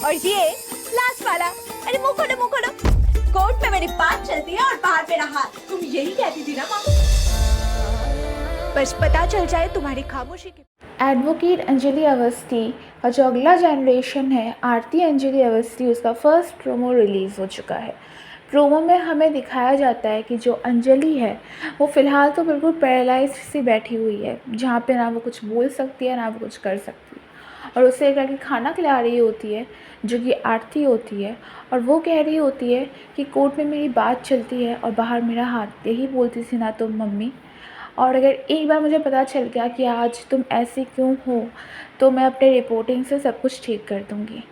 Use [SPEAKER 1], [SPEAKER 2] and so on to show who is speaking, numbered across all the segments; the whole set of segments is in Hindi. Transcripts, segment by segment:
[SPEAKER 1] और ये लास्ट वाला। अरे मुंह खोलो मुंह खोलो। कोर्ट में मेरी बात चलती है और बाहर मेरा हाथ। तुम यही कहती थी ना माँ, बस पता चल जाए तुम्हारी खामोशी की।
[SPEAKER 2] एडवोकेट अंजलि अवस्थी का जो अगला जनरेशन है, आरती अंजलि अवस्थी, उसका फर्स्ट प्रोमो रिलीज़ हो चुका है। प्रोमो में हमें दिखाया जाता है कि जो अंजलि है वो फ़िलहाल तो बिल्कुल पैरालाइज सी बैठी हुई है, जहाँ पे ना वो कुछ बोल सकती है ना वो कुछ कर सकती है। और उसे एक लड़की खाना खिला रही होती है जो कि आरती होती है, और वो कह रही होती है कि कोर्ट में मेरी बात चलती है और बाहर मेरा हाथ। यही बोलती थी ना तुम मम्मी, और अगर एक बार मुझे पता चल गया कि आज तुम ऐसी क्यों हो तो मैं अपने रिपोर्टिंग से सब कुछ ठीक कर दूँगी।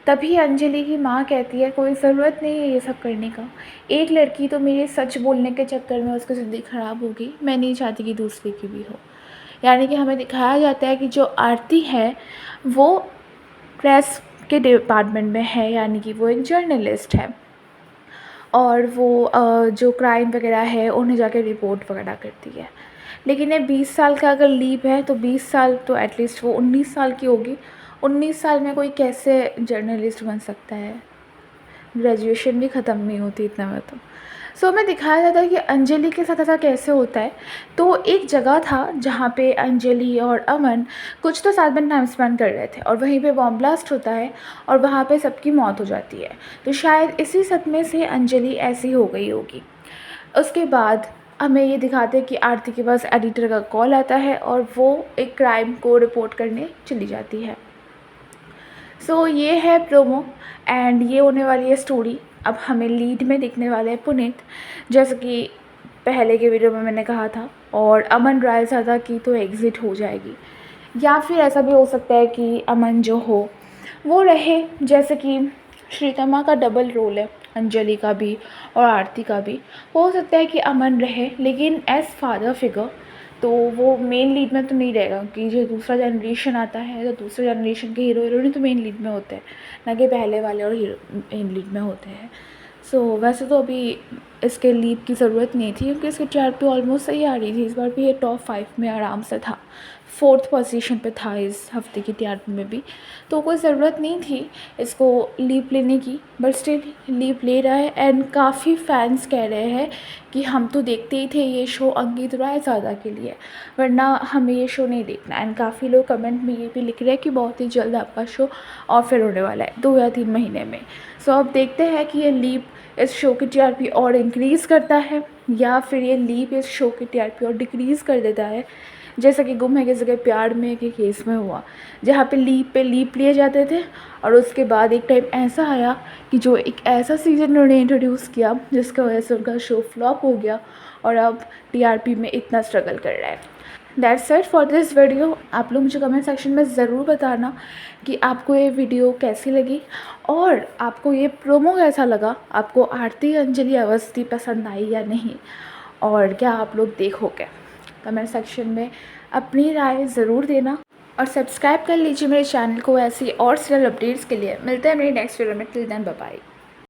[SPEAKER 2] तभी अंजलि की माँ कहती है कोई ज़रूरत नहीं है ये सब करने का, एक लड़की तो मेरे सच बोलने के चक्कर में उसकी ज़िंदगी ख़राब होगी, मैं नहीं चाहती कि दूसरे की भी हो। यानी कि हमें दिखाया जाता है कि जो आरती है वो प्रेस के डिपार्टमेंट में है, यानी कि वो एक जर्नलिस्ट है, और वो जो क्राइम वगैरह है उन्हें जाके रिपोर्ट वगैरह करती है। लेकिन ये 20 साल का अगर लीप है तो 20 साल तो एटलीस्ट वो 19 साल की होगी। 19 साल में कोई कैसे जर्नलिस्ट बन सकता है, ग्रेजुएशन भी ख़त्म नहीं होती इतना में तो। सो हमें दिखाया जाता है कि अंजलि के साथ ऐसा कैसे होता है। तो एक जगह था जहाँ पे अंजलि और अमन कुछ तो साथ में टाइम स्पेंड कर रहे थे, और वहीं पे बॉम्ब ब्लास्ट होता है और वहाँ पे सबकी मौत हो जाती है। तो शायद इसी सदमे से अंजलि ऐसी हो गई होगी। उसके बाद हमें ये दिखाते हैं कि आरती के पास एडिटर का कॉल आता है और वो एक क्राइम को रिपोर्ट करने चली जाती है। सो ये है प्रोमो एंड ये होने वाली है स्टोरी। अब हमें लीड में दिखने वाले हैं पुनीत, जैसे कि पहले के वीडियो में मैंने कहा था, और अमन राय ज़्यादा की तो एग्ज़िट हो जाएगी, या फिर ऐसा भी हो सकता है कि अमन जो हो वो रहे। जैसे कि श्रीतमा का डबल रोल है, अंजलि का भी और आरती का भी। हो सकता है कि अमन रहे, लेकिन एज़ फादर फिगर तो वो मेन लीड में तो नहीं रहेगा, कि जो दूसरा जनरेशन आता है तो दूसरे जनरेशन के हीरो हीरोइन तो मेन लीड में होते हैं, ना कि पहले वाले और हीरो मेन लीड में होते हैं। सो वैसे तो अभी इसके लीड की ज़रूरत नहीं थी, क्योंकि इसकी टीआरपी ऑलमोस्ट सही आ रही थी। इस बार भी ये टॉप 5 में आराम से था, 4th पोजीशन पे था इस हफ्ते की टीआरपी में भी। तो कोई ज़रूरत नहीं थी इसको लीप लेने की, बट स्टिल लीप ले रहा है। एंड काफ़ी फैंस कह रहे हैं कि हम तो देखते ही थे ये शो अंकित राय ज़्यादा के लिए, वरना हमें ये शो नहीं देखना। एंड काफ़ी लोग कमेंट में ये भी लिख रहे हैं कि बहुत ही जल्द आपका शो ऑफर होने वाला है 2 या 3 महीने में। सो अब देखते हैं कि ये लीप इस शो की टीआरपी और इंक्रीज़ करता है या फिर ये लीप इस शो की टीआरपी और डिक्रीज़ कर देता है, जैसा कि गुम है किसी के प्यार में के केस में हुआ, जहाँ पे लीप लिए जाते थे और उसके बाद एक टाइम ऐसा आया कि जो एक ऐसा सीज़न उन्होंने इंट्रोड्यूस किया जिसकी वजह से उनका शो फ्लॉप हो गया और अब टीआरपी में इतना स्ट्रगल कर रहा है। That's it for this video. आप लोग मुझे कमेंट सेक्शन में ज़रूर बताना कि आपको ये वीडियो कैसी लगी और आपको ये प्रोमो कैसा लगा, आपको आरती अंजलि अवस्थी पसंद आई या नहीं, और क्या आप लोग देखोगे। कमेंट सेक्शन में अपनी राय ज़रूर देना और सब्सक्राइब कर लीजिए मेरे चैनल को ऐसी और सीरियल अपडेट्स के लिए। मिलते हैं मेरी नेक्स्ट वीडियो में। Till then bye bye.